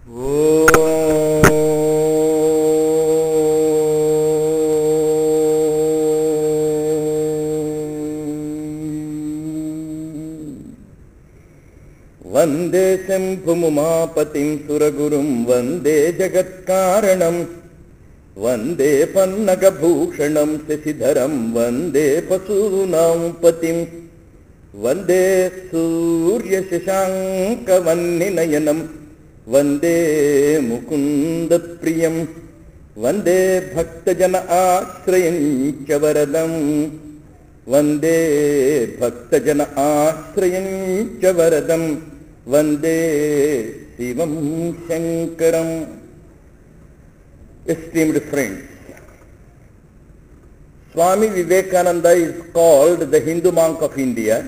वंदे शंभुमुमापतिं सुरगुरुं वंदे जगत्कारणं वंदे पन्नगभूषणं शशिधरं वंदे पशूनां पतिं वंदे सूर्यशशाङ्कवह्निनयनं वंदे मुकुन्दप्रियं वंदे भक्तजन आश्रयं च वरदं वंदे भक्तजन आश्रयं च वरदं वंदे शिवं शंकरं. Esteemed friends, Swami Vivekananda is called the Hindu monk of India.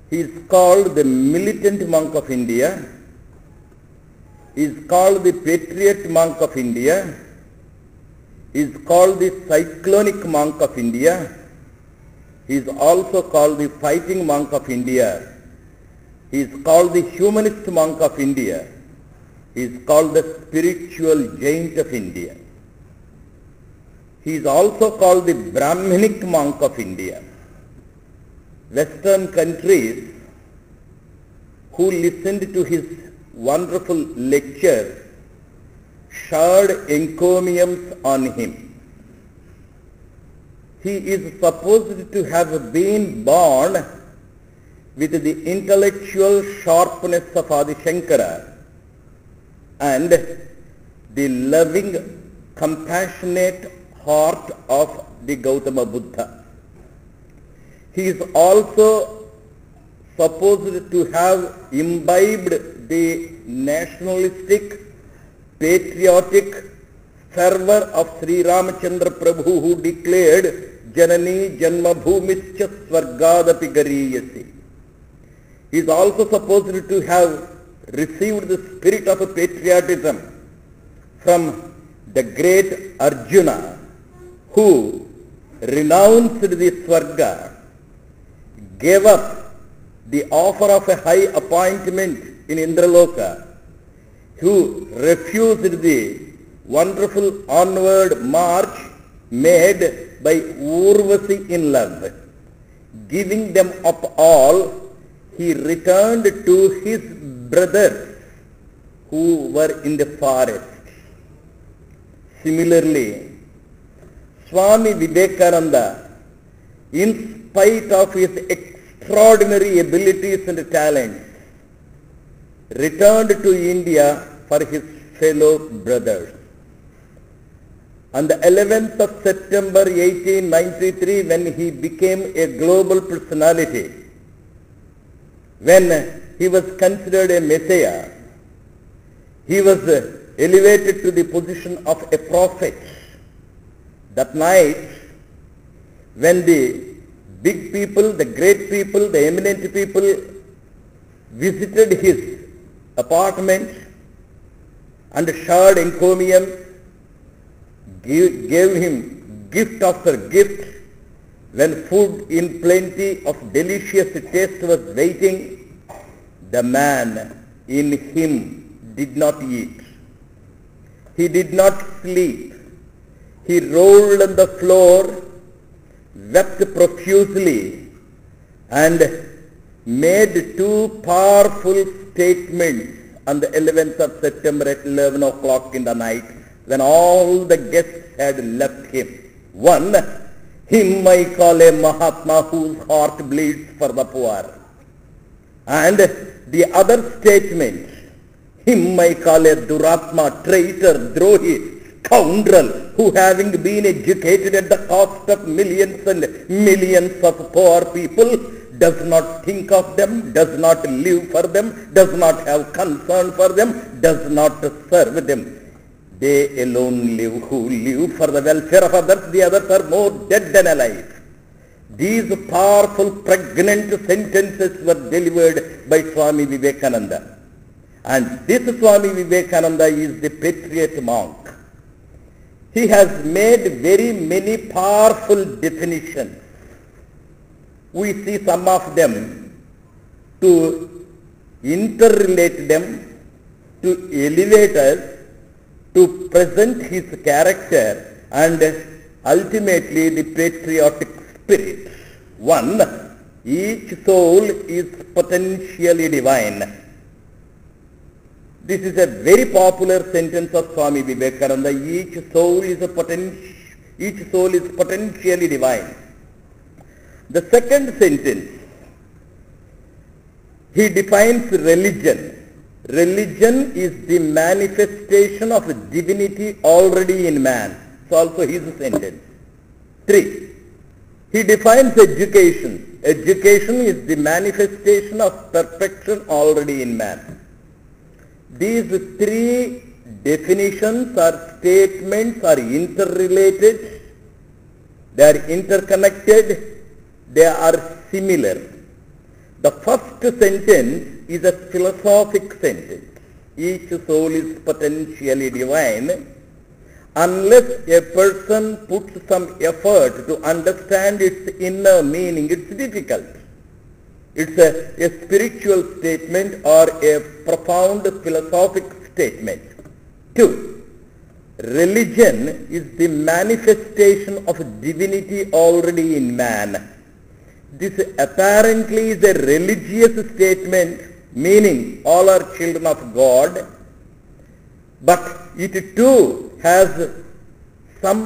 He is called the militant monk of India. He is called the patriot monk of India. He is called the cyclonic monk of India. He is also called the fighting monk of India. He is called the humanist monk of India. He is called the spiritual giant of India. He is also called the Brahminic monk of India. Western countries who listened to his wonderful lecture showered encomiums on him. He is supposed to have been born with the intellectual sharpness of Adi Shankara and the loving, compassionate heart of the Gautama Buddha. He is also supposed to have imbibed the nationalistic, patriotic fervor of Sri Ramachandra Prabhu, who declared Janani Janma Bhumischa Swargadapi Gariyasi. He is also supposed to have received the spirit of patriotism from the great Arjuna, who renounced the Swarga, gave up the offer of a high appointment in Indraloka, who refused the wonderful onward march made by Urvasi in love. Giving them up all, he returned to his brothers who were in the forest. Similarly, Swami Vivekananda, in spite of his extraordinary abilities and talents, returned to India for his fellow brothers. On the 11th of September 1893, when he became a global personality, when he was considered a messiah, he was elevated to the position of a prophet. That night, when the big people, the great people, the eminent people visited his apartment and showered encomiums, gave him gift after gift, when food in plenty of delicious taste was waiting, the man in him did not eat. He did not sleep. He rolled on the floor, wept profusely, and made two powerful statements on the 11th of September at 11 o'clock in the night, when all the guests had left him. One, him I call a Mahatma whose heart bleeds for the poor. And the other statement, him I call a Duratma, traitor, Drohi, scoundrel, who having been educated at the cost of millions and millions of poor people, does not think of them, does not live for them, does not have concern for them, does not serve them. They alone live who live for the welfare of others, the others are more dead than alive. These powerful, pregnant sentences were delivered by Swami Vivekananda. And this Swami Vivekananda is the patriot monk. He has made very many powerful definitions. We see some of them to interrelate them, to to elevate us, to present his character and ultimately the patriotic spirit. 1. Each soul is potentially divine. This is a very popular sentence of Swami Vivekananda. Each soul is potentially divine. The second sentence, he defines religion. Religion is the manifestation of divinity already in man. So also his sentence. 3. He defines education. Education is the manifestation of perfection already in man. These three definitions or statements are interrelated, they are interconnected, they are similar. The first sentence is a philosophic sentence. Each soul is potentially divine. Unless a person puts some effort to understand its inner meaning, it's difficult. It's a spiritual statement or a profound philosophic statement. 2. Religion is the manifestation of divinity already in man. This apparently is a religious statement, meaning all are children of God, but it too has some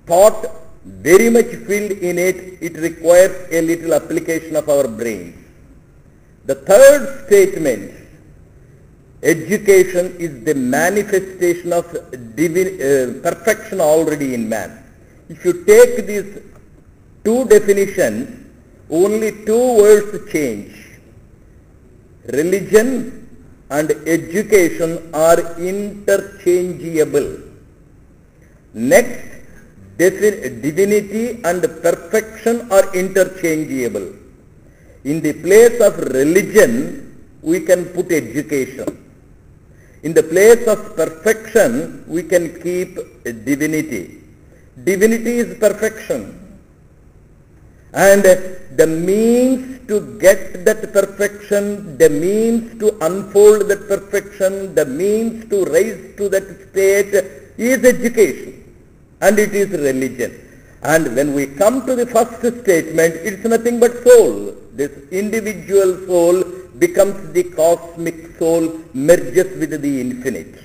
thought very much filled in it. It requires a little application of our brains. The third statement, education is the manifestation of perfection already in man. If you take these two definitions, only two words change. Religion and education are interchangeable. Next, divinity and perfection are interchangeable. In the place of religion, we can put education. In the place of perfection, we can keep divinity. Divinity is perfection. And the means to get that perfection, the means to unfold that perfection, the means to rise to that state is education. And it is religion. And when we come to the first statement, it's nothing but soul. This individual soul becomes the cosmic soul, merges with the infinite.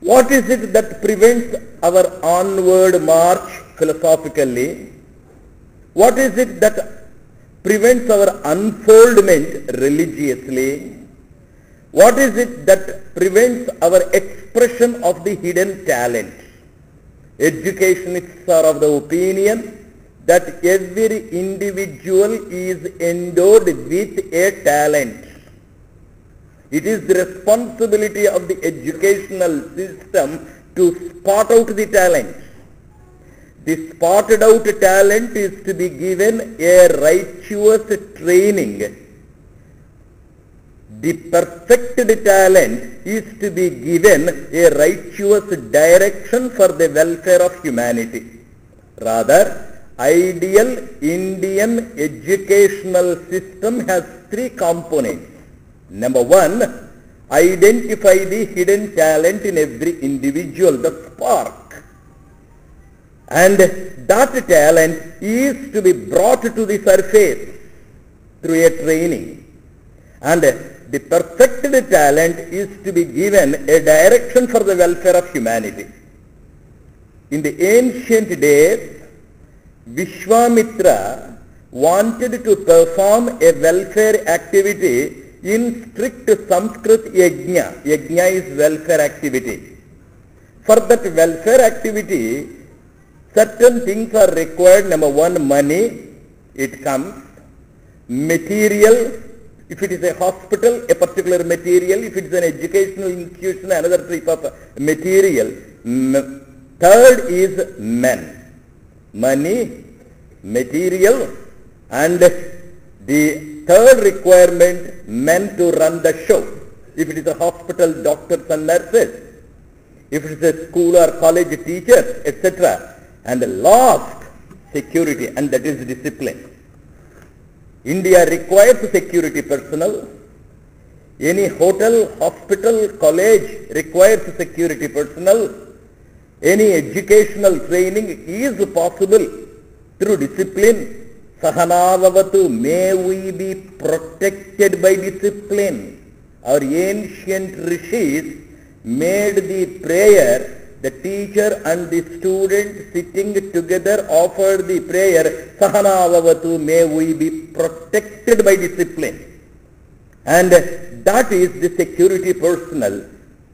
What is it that prevents our onward march philosophically? What is it that prevents our unfoldment religiously? What is it that prevents our expression of the hidden talent? Educationists are of the opinion that every individual is endowed with a talent. It is the responsibility of the educational system to spot out the talent. The spotted out talent is to be given a righteous training. The perfected talent is to be given a righteous direction for the welfare of humanity. Rather, ideal Indian educational system has three components. Number 1, identify the hidden talent in every individual, the spark. And that talent is to be brought to the surface through a training. And the perfected talent is to be given a direction for the welfare of humanity. In the ancient days, Vishwamitra wanted to perform a welfare activity in strict Sanskrit yajna. Yajna is welfare activity. For that welfare activity, certain things are required. Number 1, money, it comes. Material, if it is a hospital, a particular material. If it is an educational institution, another type of material. Third is men. Money, material, and the third requirement, men to run the show. If it is a hospital, doctors and nurses. If it is a school or college, teachers, etc. And the last, security, and that is discipline. India requires security personnel. Any hotel, hospital, college requires security personnel. Any educational training is possible through discipline. Sahanavavatu, may we be protected by discipline. Our ancient rishis made the prayer, the teacher and the student sitting together offered the prayer, Sahanavavatu, may we be protected by discipline. And that is the security personnel.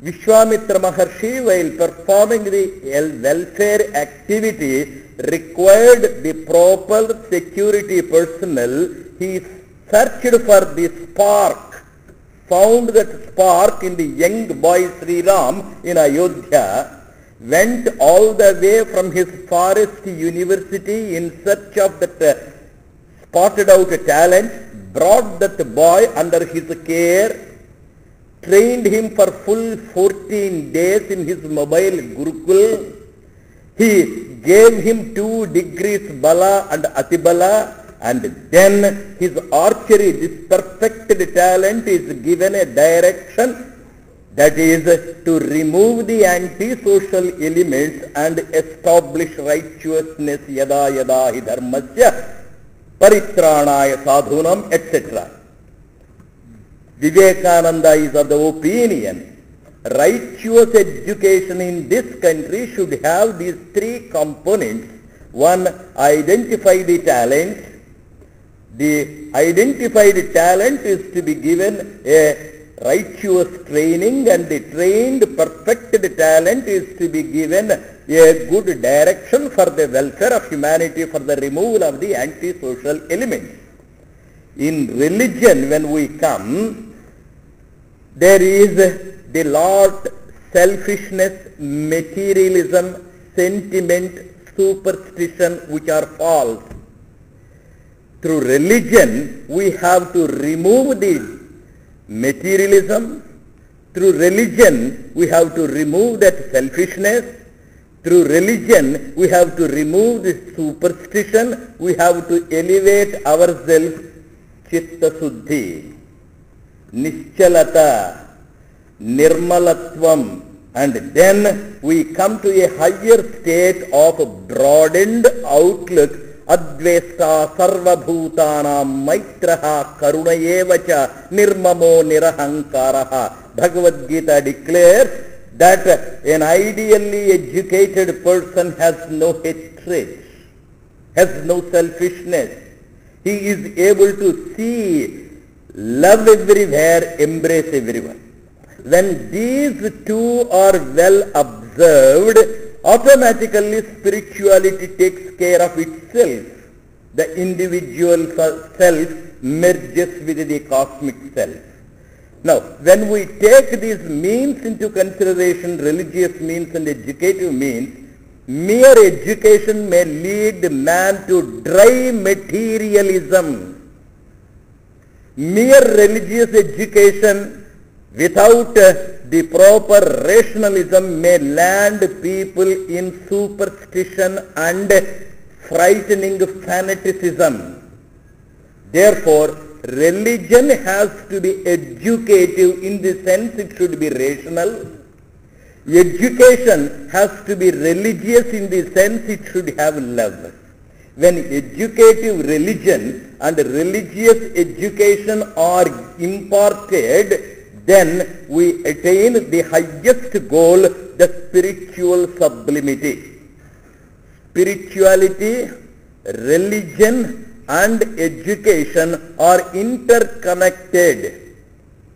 Vishwamitra Maharshi, while performing the welfare activity, required the proper security personnel. He searched for the spark, found that spark in the young boy Sri Ram in Ayodhya, went all the way from his forest university in search of that spotted out talent, brought that boy under his care, trained him for full 14 days in his mobile Gurukul. He gave him 2 degrees Bala and Atibala, and then his archery, this perfected talent, is given a direction, that is to remove the anti-social elements and establish righteousness, yada yada hi dharmasya paritranaya sadhunam, etc. Vivekananda is of the opinion, righteous education in this country should have these 3 components. One, identify the talent. The identified talent is to be given a righteous training, and the trained perfected talent is to be given a good direction for the welfare of humanity, for the removal of the anti-social elements. In religion, when we come, there is the lot selfishness, materialism, sentiment, superstition, which are false. Through religion, we have to remove the materialism. Through religion, we have to remove that selfishness. Through religion, we have to remove the superstition. We have to elevate ourselves, chitta suddhi, nischalata, nirmalatvam, and then we come to a higher state of broadened outlook. Advesta sarvabhutanam maitraha karunayevacha nirmamo nirahankaraha. Bhagavad Gita declares that an ideally educated person has no hatred, has no selfishness. He is able to see, love everywhere, embrace everyone. When these 2 are well observed, automatically spirituality takes care of itself. The individual self merges with the cosmic self. Now, when we take these means into consideration, religious means and educative means, mere education may lead man to dry materialism. Mere religious education without the proper rationalism may land people in superstition and frightening fanaticism. Therefore, religion has to be educative in the sense it should be rational. Education has to be religious in the sense it should have love. When educative religion and religious education are imparted, then we attain the highest goal, the spiritual sublimity. Spirituality, religion and education are interconnected.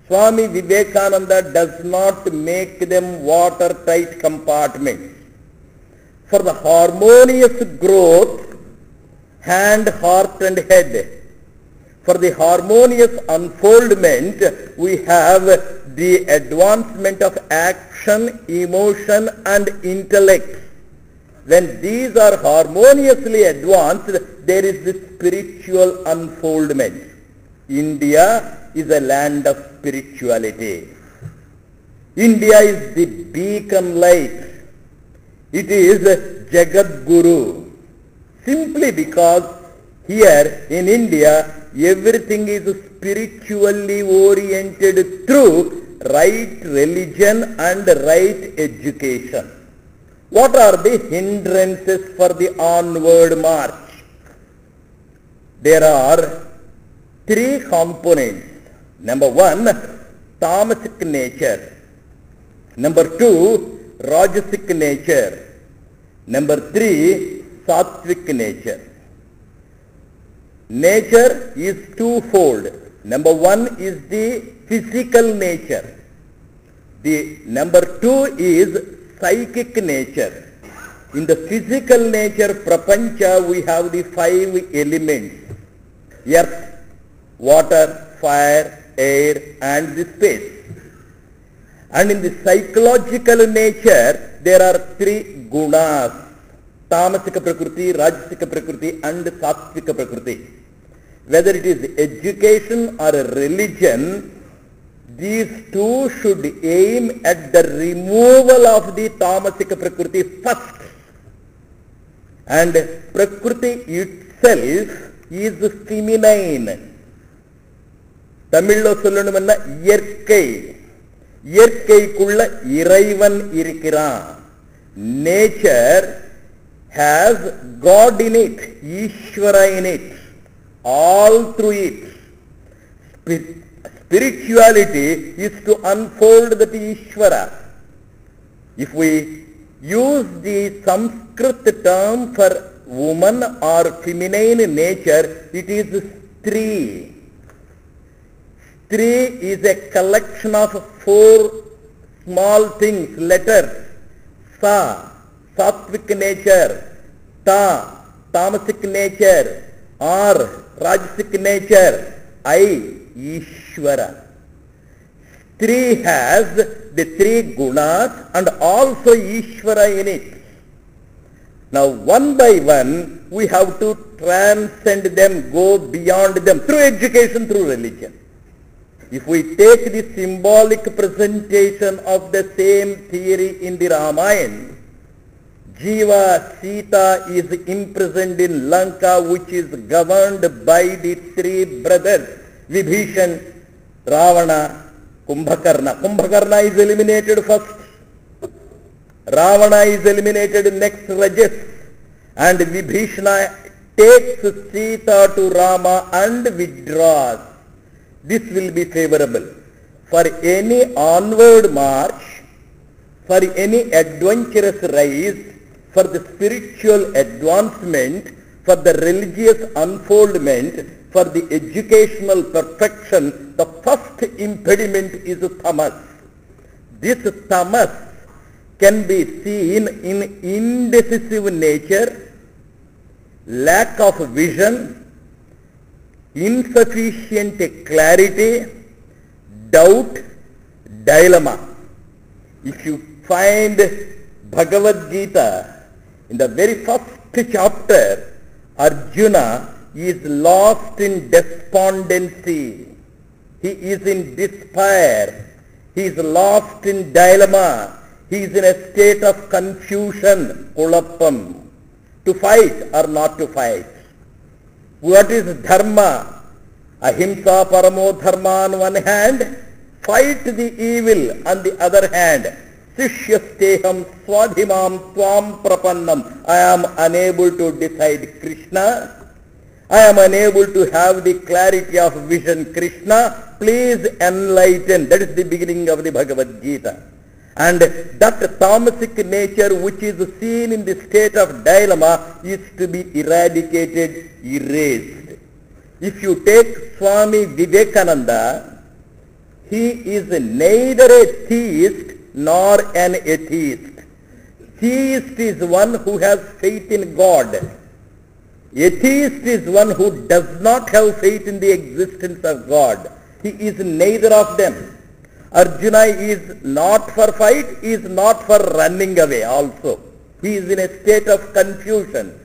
Swami Vivekananda does not make them watertight compartments. For the harmonious growth, hand, heart and head. For the harmonious unfoldment, we have the advancement of action, emotion and intellect. When these are harmoniously advanced, there is the spiritual unfoldment. India is a land of spirituality. India is the beacon light. It is Jagat Guru. Simply because here in India, everything is spiritually oriented through right religion and right education. What are the hindrances for the onward march? There are three components. Number one, tamasic nature. Number two, rajasic nature. Number three, sattvic nature. Nature is twofold. Number one is the physical nature. The number two is psychic nature. In the physical nature, prapancha, we have the five elements: earth, water, fire, air, and the space. And in the psychological nature, there are three gunas: tamasika prakriti, rajasika prakriti, and sattvika prakriti. Whether it is education or a religion, these two should aim at the removal of the tamasika prakriti first. And prakriti itself is feminine. தமிழ்ல சொல்லணும்னா இயற்கை. இயற்கைக்குள்ள இறைவன் இருக்கிறான். Nature has God in it, Ishvara in it, all through it. Spirituality is to unfold that Ishvara. If we use the Sanskrit term for woman or feminine nature, it is Stri. Stri is a collection of four small things, letters. Sa, sattvic nature; Ta, tamasic nature; R, rajasic nature; I, Ishvara. Stri has the three gunas and also Ishvara in it. Now one by one we have to transcend them, go beyond them through education, through religion. If we take the symbolic presentation of the same theory in the Ramayana, Jiva, Sita is imprisoned in Lanka, which is governed by the three brothers, Vibhishan, Ravana, Kumbhakarna. Kumbhakarna is eliminated first. Ravana is eliminated next, Rajas. And Vibhishana takes Sita to Rama and withdraws. This will be favorable for any onward march, for any adventurous rise, for the spiritual advancement, for the religious unfoldment, for the educational perfection. The first impediment is tamas. This tamas can be seen in indecisive nature, lack of vision, insufficient clarity, doubt, dilemma. If you find Bhagavad Gita, in the very first chapter, Arjuna is lost in despondency. He is in despair. He is lost in dilemma. He is in a state of confusion, kulappam, to fight or not to fight. What is dharma? Ahimsa paramo dharma on one hand, fight the evil on the other hand. Sishyasteham swadhimam swam prapannam. I am unable to decide Krishna. I am unable to have the clarity of vision, Krishna. Please enlighten. That is the beginning of the Bhagavad Gita. And that tamasic nature which is seen in the state of dilemma is to be eradicated, erased. If you take SWAMI Vivekananda, he is neither a theist nor an atheist. Theist is one who has faith in God. Atheist is one who does not have faith in the existence of God. He is neither of them. Arjuna is not for fight, is not for running away also. He is in a state of confusion.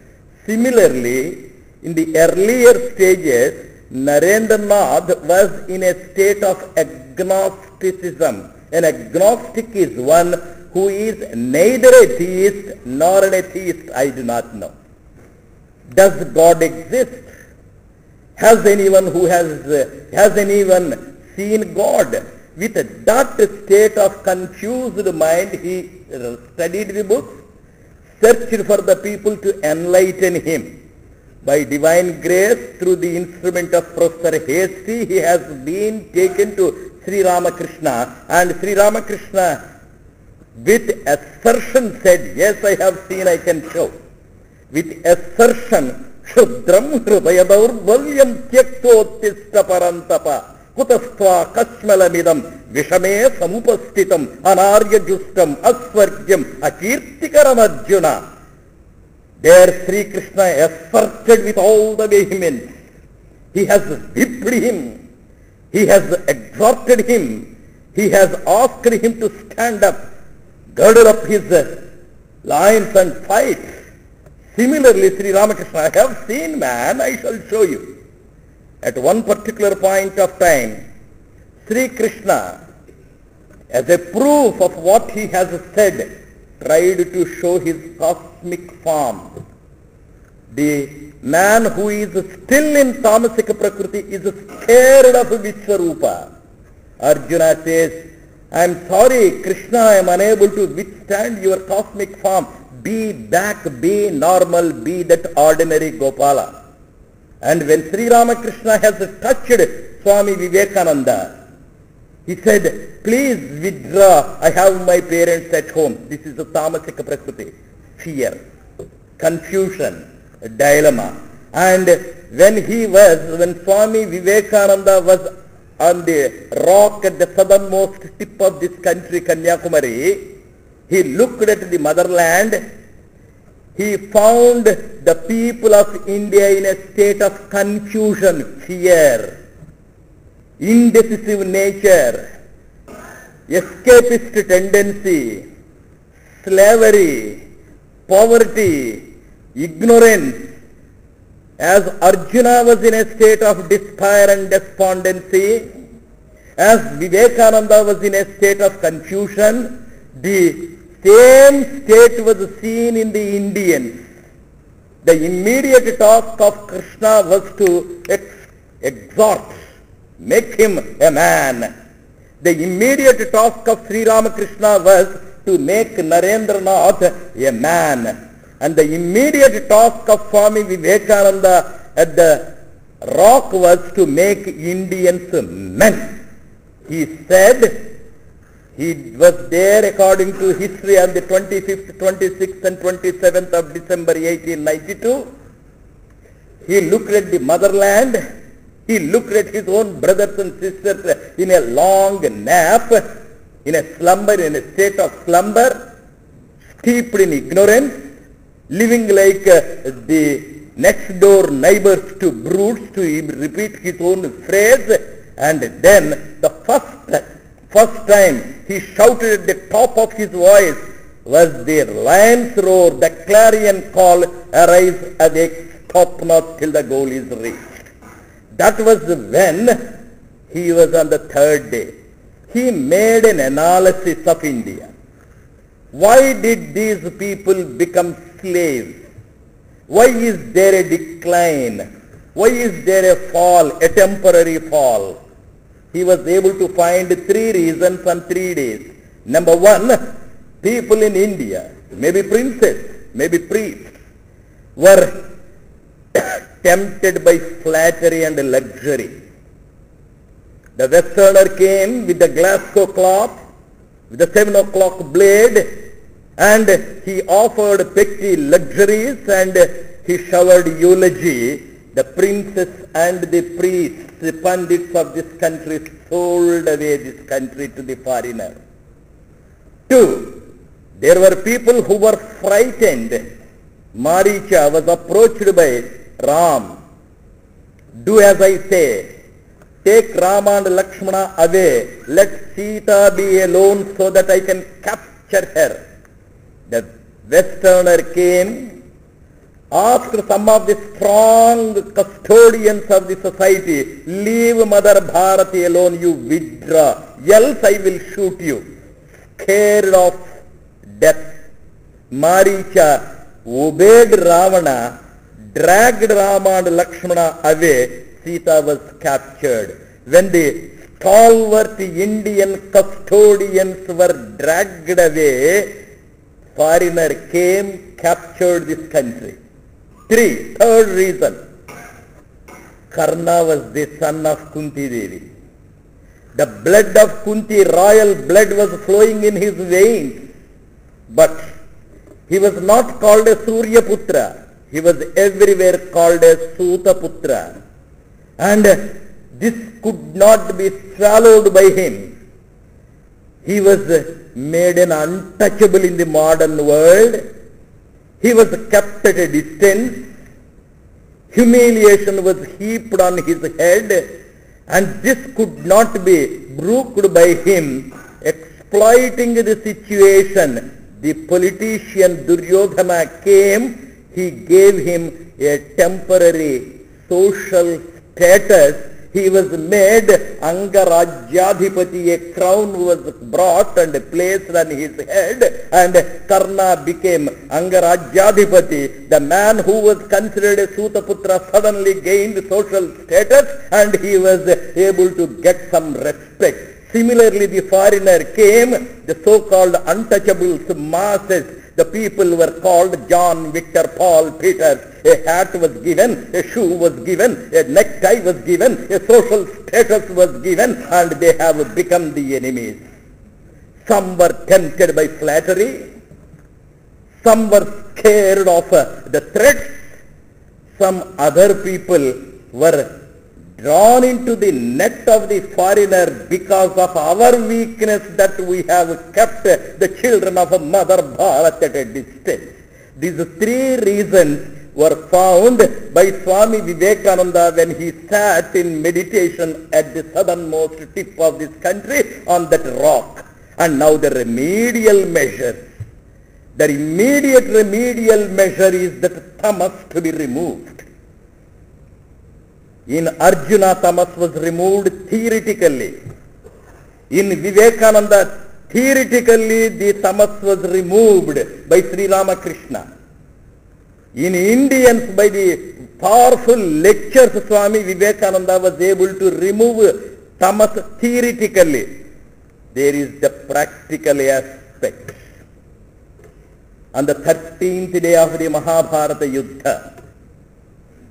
Similarly, in the earlier stages, Narendranath was in a state of agnosticism. An agnostic is one who is neither a theist nor an atheist. I do not know. Does God exist? Has anyone seen God? With that state of confused mind, he studied the books, searched for the people to enlighten him. By divine grace, through the instrument of Professor Hasty, he has been taken to Sri Ramakrishna, and Sri Ramakrishna with assertion said, yes, I have seen, I can show. With assertion, Shudram Hridayadaurvalyam Tyaktotista Parantapa Kutastva Kashmalamidam Vishame Samupastitam Anarya Justam Asvargyam Akirtikaram Arjuna. There Sri Krishna asserted with all the vehemence. He has whipped him. He has exhorted him. He has asked him to stand up, girdle up his loins and fight. Similarly, Sri Ramakrishna, I have seen man, I shall show you. At one particular point of time, Sri Krishna, as a proof of what he has said, tried to show his cosmic form. The man who is still in Tamasika Prakriti is scared of Vishwarupa. Arjuna says, I am sorry, Krishna, I am unable to withstand your cosmic form. Be back, be normal, be that ordinary Gopala. And when Sri Ramakrishna has touched Swami Vivekananda, he said, please withdraw, I have my parents at home. This is the Tamasika Prakriti. Fear, confusion, dilemma. And when Swami Vivekananda was on the rock at the southernmost tip of this country, Kanyakumari, he looked at the motherland. He found the people of India in a state of confusion, fear, indecisive nature, escapist tendency, slavery, poverty, ignorance. As Arjuna was in a state of despair and despondency, as Vivekananda was in a state of confusion, the same state was seen in the Indians. The immediate task of Krishna was to exhort, make him a man. The immediate task of Sri Ramakrishna was to make Narendranath a man. And the immediate task of Swami Vivekananda at the rock was to make Indians men. He said, he was there according to history on the 25th, 26th and 27th of December 1892. He looked at the motherland. He looked at his own brothers and sisters in a long nap, in a slumber, in a state of slumber, steeped in ignorance, living like the next door neighbors to brutes, to repeat his own phrase. And then the first time he shouted at the top of his voice was the lion's roar, the clarion call, arise, awake, stop not till the goal is reached. That was when he was on the third day. He made an analysis of India. Why did these people become slaves? Why is there a decline? Why is there a fall, a temporary fall? He was able to find 3 reasons on 3 days. Number 1, people in India, maybe princes, maybe priests, were tempted by flattery and luxury. The Westerner came with the Glasgow cloth, with the 7 o'clock blade, and he offered petty luxuries and he showered eulogy. The princes and the priests, the pandits of this country sold away this country to the foreigner. 2, there were people who were frightened. Maricha was approached by Ram. Do as I say. Take Rama and Lakshmana away. Let Sita be alone so that I can capture her. The Westerner came, asked some of the strong custodians of the society, leave Mother Bharati alone, you withdraw, else I will shoot you. Scared of death, Maricha obeyed Ravana, dragged Rama and Lakshmana away, Sita was captured. When the stalwart Indian custodians were dragged away, foreigner came, captured this country. Third reason, Karna was the son of Kunti Devi. The blood of Kunti, royal blood, was flowing in his veins. But he was not called a Surya Putra. He was everywhere called a Sutaputra. And this could not be swallowed by him. He was made an untouchable in the modern world. He was kept at a distance. Humiliation was heaped on his head. And this could not be brooked by him. Exploiting the situation, the politician Duryodhana came. He gave him a temporary social status. He was made Angarajyadhipati. A crown was brought and placed on his head, and Karna became Angarajyadhipati. The man who was considered a Sutaputra suddenly gained social status, and he was able to get some respect. Similarly, the foreigner came, the so-called untouchables, masses. The people were called John, Victor, Paul, Peter. A hat was given, a shoe was given, a necktie was given, a social status was given, and they have become the enemies. Some were tempted by flattery. Some were scared of the threats. Some other people were drawn into the net of the foreigner because of our weakness that we have kept the children of Mother Bharat at a distance. These three reasons were found by Swami Vivekananda when he sat in meditation at the southernmost tip of this country on that rock. And now the remedial measure, the immediate remedial measure is that tamas to be removed. In Arjuna, tamas was removed theoretically. In Vivekananda, theoretically the tamas was removed by Sri Ramakrishna. In Indians, by the powerful lectures, Swami Vivekananda was able to remove tamas theoretically. There is the practical aspect. On the 13th day of the Mahabharata Yuddha,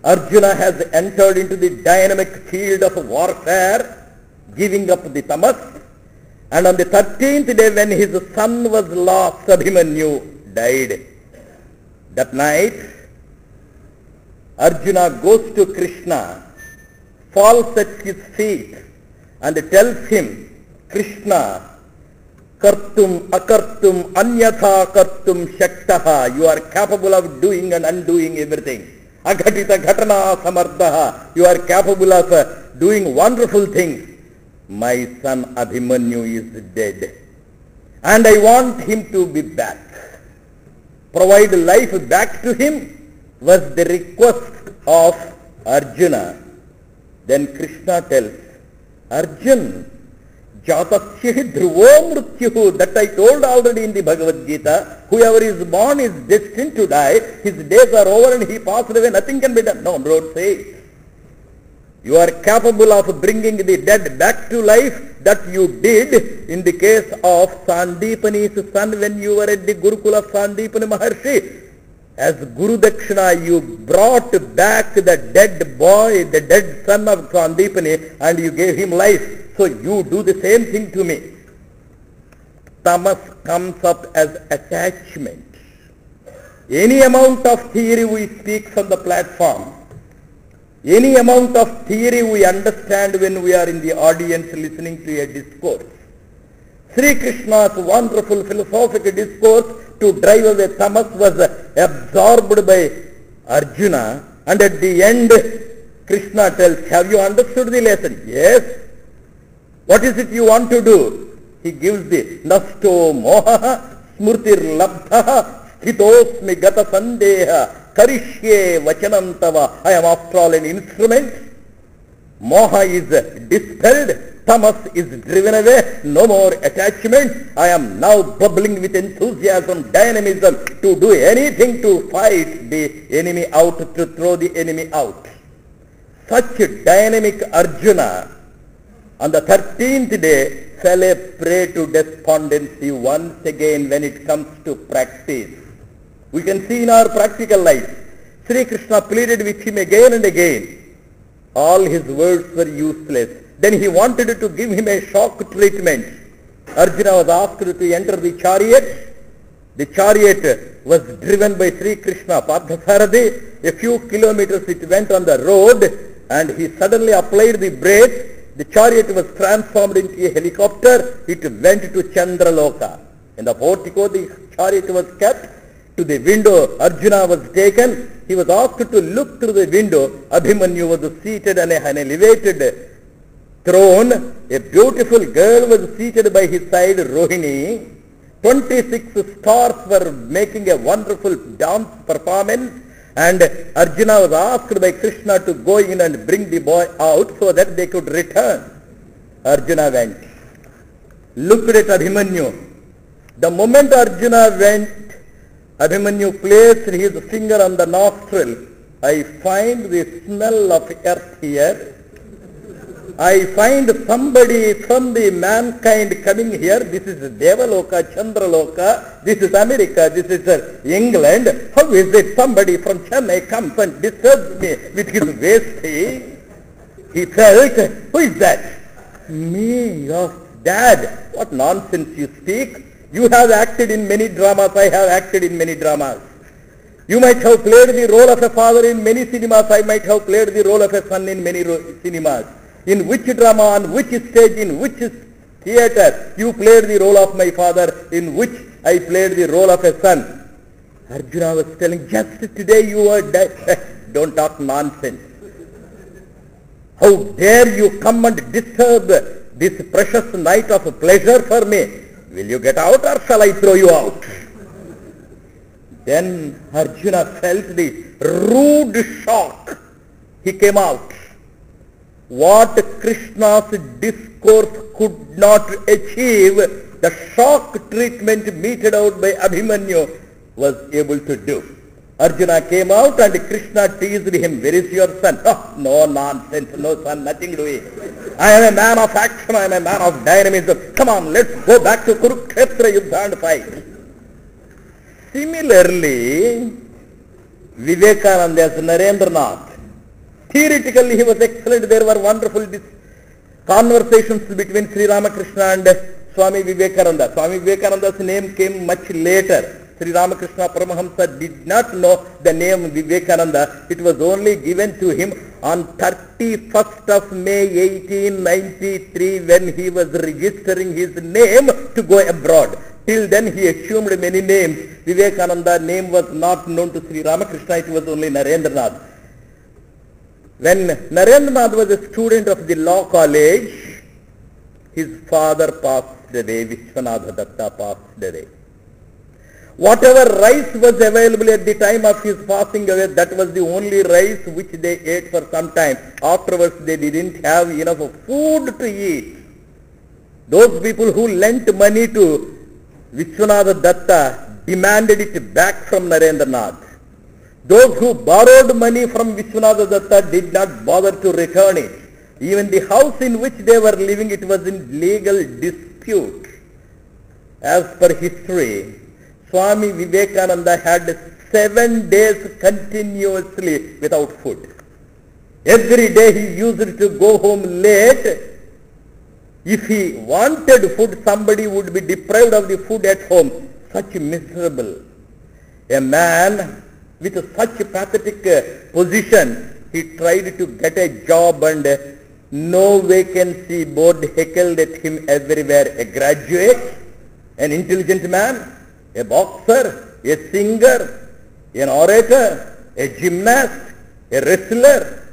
Arjuna has entered into the dynamic field of warfare, giving up the tamas. And on the 13th day, when his son was lost, Abhimanyu died. That night, Arjuna goes to Krishna, falls at his feet, and tells him, Krishna, kartum akartum anyatha kartum shaktaha. You are capable of doing and undoing everything. Aghatita ghatana samarthaha. You are capable of doing wonderful things. My son Abhimanyu is dead, and I want him to be back. Provide life back to him was the request of Arjuna. Then Krishna tells, Arjun, jatasya dhruvo mrityuhu. That I told already in the Bhagavad Gita. Whoever is born is destined to die. His days are over and he passed away. Nothing can be done. No, don't say it. You are capable of bringing the dead back to life. That you did in the case of Sandipani's son when you were at the Gurukula of Sandipani Maharshi. As Guru Dakshina, you brought back the dead boy, the dead son of Sandipani, and you gave him life. So you do the same thing to me. Tamas comes up as attachment. Any amount of theory we speak from the platform, any amount of theory we understand when we are in the audience listening to a discourse. Sri Krishna's wonderful philosophical discourse to drive away tamas was absorbed by Arjuna, and at the end Krishna tells, have you understood the lesson? Yes. What is it you want to do? He gives the nasto moha smurtir labdha sthitosmi gata sandeha karishye vachanantava. I am after all an instrument. Moha is dispelled. Tamas is driven away. No more attachment. I am now bubbling with enthusiasm, dynamism to do anything to fight the enemy out, to throw the enemy out. Such dynamic Arjuna on the 13th day fell a prey to despondency once again when it comes to practice. We can see in our practical life, Sri Krishna pleaded with him again and again. All his words were useless. Then he wanted to give him a shock treatment. Arjuna was asked to enter the chariot. The chariot was driven by Sri Krishna, Parthasarathi. A few kilometers it went on the road and he suddenly applied the brakes. The chariot was transformed into a helicopter. It went to Chandraloka. In the portico the chariot was kept. To the window Arjuna was taken. He was asked to look through the window. Abhimanyu was seated on an elevated throne. A beautiful girl was seated by his side, Rohini. 26 stars were making a wonderful dance performance, and Arjuna was asked by Krishna to go in and bring the boy out so that they could return. Arjuna went, looked at Abhimanyu. The moment Arjuna went, Abhimanyu placed his finger on the nostril. I find the smell of earth here. I find somebody from the mankind coming here. This is Devaloka, Chandraloka, this is America, this is England. How is it somebody from Chennai comes and disturbs me with his waist? He felt, who is that? Me, your dad. What nonsense you speak. You have acted in many dramas, I have acted in many dramas. You might have played the role of a father in many cinemas, I might have played the role of a son in many cinemas. In which drama, on which stage, in which theatre you played the role of my father, in which I played the role of a son. Arjuna was telling, just today you were dead. Don't talk nonsense. How dare you come and disturb this precious night of pleasure for me? Will you get out or shall I throw you out? Then Arjuna felt the rude shock. He came out. What Krishna's discourse could not achieve, the shock treatment meted out by Abhimanyu was able to do. Arjuna came out and Krishna teased him, where is your son? Oh, no nonsense, no son, nothing doing. I am a man of action, I am a man of dynamism. Come on, let's go back to Kurukshetra Yuddha and fight. Similarly, Vivekananda as Narendranath. Theoretically he was excellent. There were wonderful conversations between Sri Ramakrishna and Swami Vivekananda. Swami Vivekananda's name came much later. Sri Ramakrishna Paramahamsa did not know the name Vivekananda. It was only given to him on 31st of May 1893 when he was registering his name to go abroad. Till then he assumed many names. Vivekananda name was not known to Sri Ramakrishna. It was only Narendranath. When Narendranath was a student of the law college, his father passed away, Vishwanatha Datta passed away. Whatever rice was available at the time of his passing away, that was the only rice which they ate for some time. Afterwards they didn't have enough food to eat. Those people who lent money to Vishwanatha Datta demanded it back from Narendranath. Those who borrowed money from Vishwanatha Datta did not bother to return it. Even the house in which they were living, it was in legal dispute. As per history, Swami Vivekananda had 7 days continuously without food. Every day he used to go home late. If he wanted food, somebody would be deprived of the food at home. Such miserable. A man with such pathetic position, he tried to get a job and no vacancy board heckled at him everywhere. A graduate, an intelligent man, a boxer, a singer, an orator, a gymnast, a wrestler,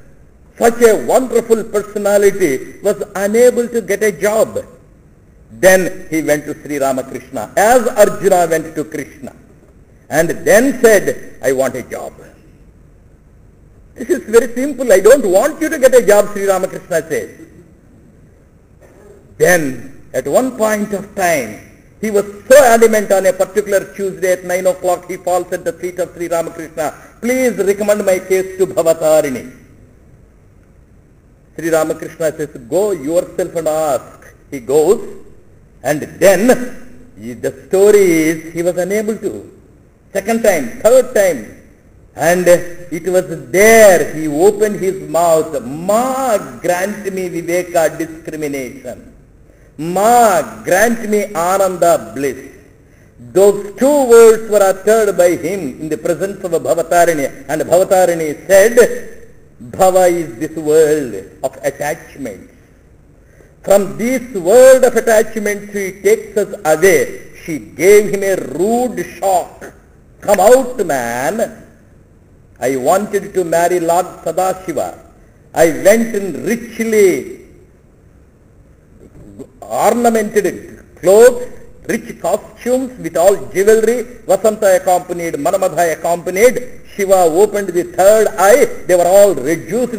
such a wonderful personality was unable to get a job. Then he went to Sri Ramakrishna, as Arjuna went to Krishna, and then said, I want a job. This is very simple. I don't want you to get a job, Sri Ramakrishna says. Then, at one point of time, he was so adamant. On a particular Tuesday at 9 o'clock, he falls at the feet of Sri Ramakrishna. Please recommend my case to Bhavatarini. Sri Ramakrishna says, go yourself and ask. He goes, and then the story is he was unable to. Second time, third time, and it was there he opened his mouth. Ma, grant me viveka, discrimination. Ma, grant me ananda, bliss. Those two words were uttered by him in the presence of a Bhavatarini, and Bhavatarini said, Bhava is this world of attachments. From this world of attachments she takes us away. She gave him a rude shock. Come out, man. I wanted to marry Lord Sadashiva. I went in richly ornamented clothes, rich costumes with all jewelry. Vasanta accompanied, Manamadha accompanied. Shiva opened the third eye. They were all reduced.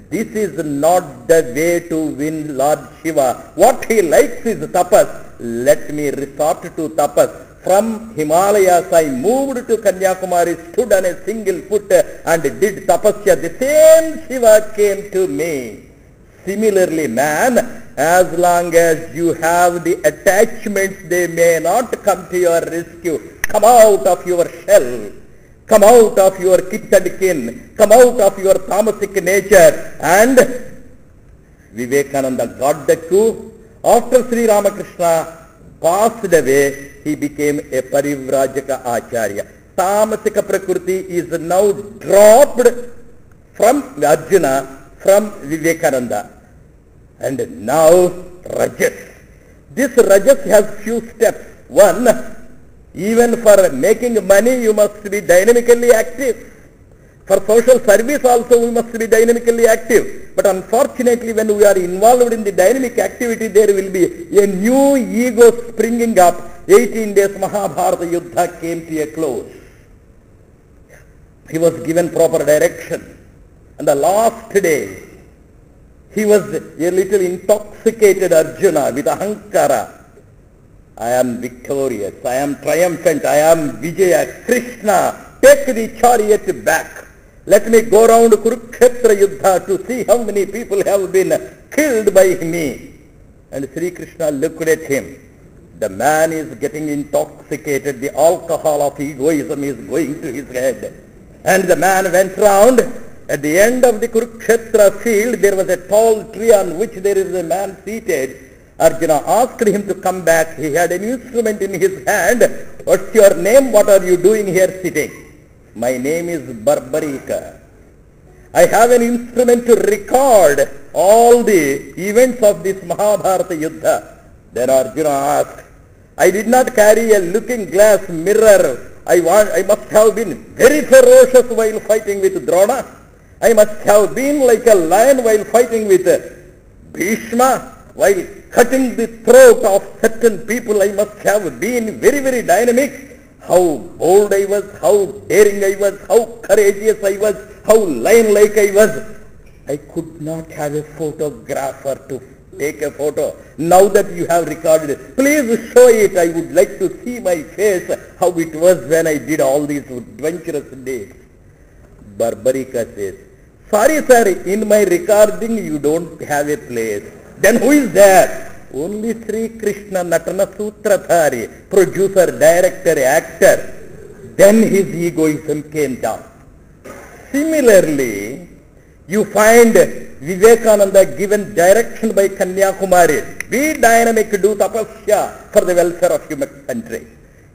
This is not the way to win Lord Shiva. What he likes is tapas. Let me resort to tapas. From Himalayas I moved to Kanyakumari, stood on a single foot and did tapasya. The same Shiva came to me. Similarly, man, as long as you have the attachments, they may not come to your rescue. Come out of your shell. Come out of your kith and kin. Come out of your tamasic nature. And Vivekananda got the clue. After Sri Ramakrishna passed away, he became a Parivrajaka Acharya. Tamasika Prakriti is now dropped from Arjuna, from Vivekananda. And now Rajas. This Rajas has few steps. One, even for making money you must be dynamically active. For social service also we must be dynamically active. But unfortunately when we are involved in the dynamic activity, there will be a new ego springing up. 18 days Mahabharata Yuddha came to a close. He was given proper direction. And the last day, he was a little intoxicated Arjuna with ahankara. I am victorious, I am triumphant, I am Vijaya, Krishna, take the chariot back. Let me go round Kurukshetra Yuddha to see how many people have been killed by me. And Sri Krishna looked at him. The man is getting intoxicated, the alcohol of egoism is going to his head. And the man went round. At the end of the Kurukshetra field, there was a tall tree on which there is a man seated. Arjuna asked him to come back. He had an instrument in his hand. What's your name? What are you doing here sitting? My name is Barbarika. I have an instrument to record all the events of this Mahabharata Yuddha. Then Arjuna asked, I did not carry a looking glass mirror. I must have been very ferocious while fighting with Drona. I must have been like a lion while fighting with Bhishma. While cutting the throat of certain people, I must have been very, very dynamic. How bold I was, how daring I was, how courageous I was, how lion-like I was. I could not have a photographer to take a photo. Now that you have recorded it, please show it. I would like to see my face, how it was when I did all these adventurous deeds. Barbarika says, sorry sir, in my recording you don't have a place. Then who is there? Only Sri Krishna Natana Sutrathari, producer, director, actor. Then his egoism came down. Similarly, you find Vivekananda given direction by Kanyakumari. Be dynamic, do tapasya for the welfare of human country.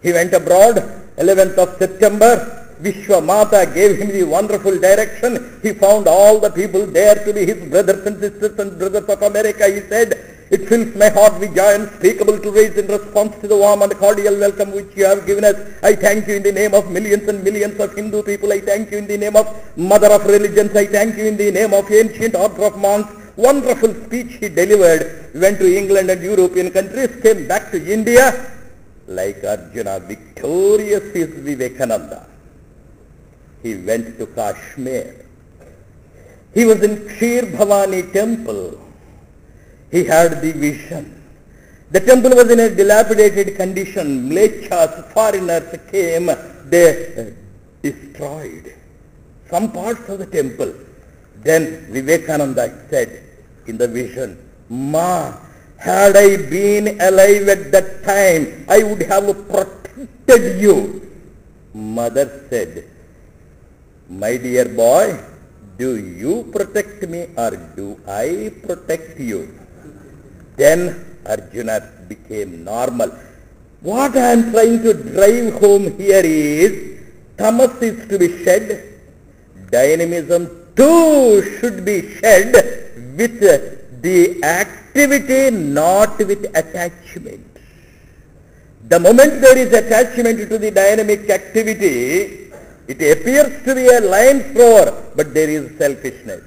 He went abroad, 11th of September. Vishwa Mata gave him the wonderful direction. He found all the people there to be his brothers and sisters and brothers of America. He said, it fills my heart with joy unspeakable to raise in response to the warm and cordial welcome which you have given us. I thank you in the name of millions and millions of Hindu people. I thank you in the name of Mother of Religions. I thank you in the name of ancient order of monks. Wonderful speech he delivered. Went to England and European countries, came back to India. Like Arjuna, victorious is Vivekananda. He went to Kashmir. He was in Kshir Bhavani temple. He had the vision. The temple was in a dilapidated condition. Mlechas, foreigners came, they destroyed some parts of the temple. Then Vivekananda said, in the vision, Ma, had I been alive at that time, I would have protected you. Mother said, my dear boy, do you protect me or do I protect you? Then Arjuna became normal. What I am trying to drive home here is, tamas is to be shed, dynamism too should be shed with the activity, not with attachment. The moment there is attachment to the dynamic activity, it appears to be a line thrower, but there is selfishness.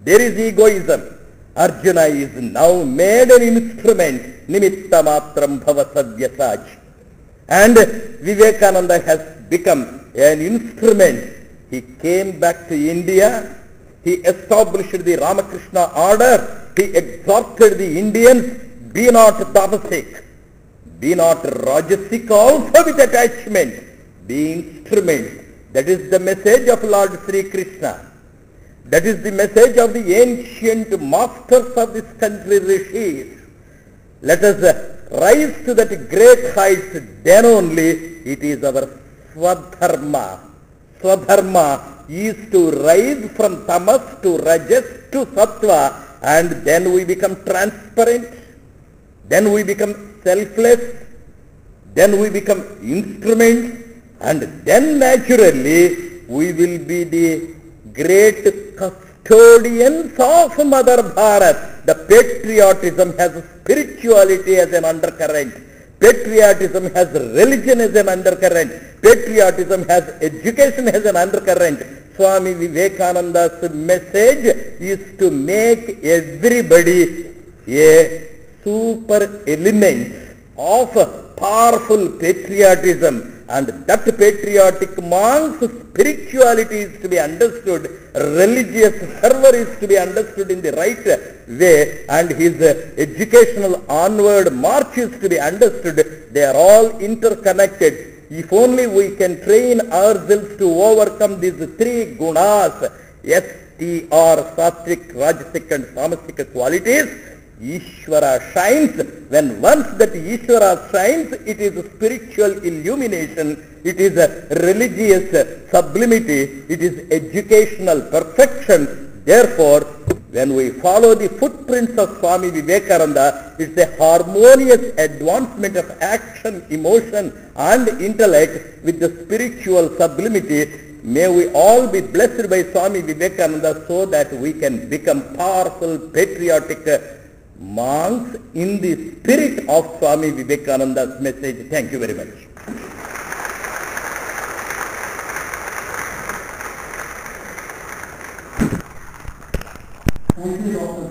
There is egoism. Arjuna is now made an instrument, nimitta matram bhava savyasaj. And Vivekananda has become an instrument. He came back to India. He established the Ramakrishna order. He exhorted the Indians, be not tapasik, be not rajasic also with attachment, be instrument. That is the message of Lord Sri Krishna. That is the message of the ancient masters of this country, rishis. Let us rise to that great heights, then only it is our swadharma. Swadharma is to rise from tamas to rajas to sattva, and then we become transparent, then we become selfless, then we become instruments, and then naturally we will be the great custodians of Mother Bharat. The patriotism has spirituality as an undercurrent. Patriotism has religion as an undercurrent. Patriotism has education as an undercurrent. Swami Vivekananda's message is to make everybody a super element of powerful patriotism. And that patriotic monk's spirituality is to be understood, religious fervor is to be understood in the right way, and his educational onward march is to be understood. They are all interconnected. If only we can train ourselves to overcome these three gunas, STR, sattvic, rajasic and tamasic qualities, Ishvara shines. When once that Ishvara shines, it is spiritual illumination, it is religious sublimity, it is educational perfection. Therefore, when we follow the footprints of Swami Vivekananda, it's a harmonious advancement of action, emotion and intellect with the spiritual sublimity. May we all be blessed by Swami Vivekananda so that we can become powerful, patriotic monks in the spirit of Swami Vivekananda's message. Thank you very much. Thank you, Dr.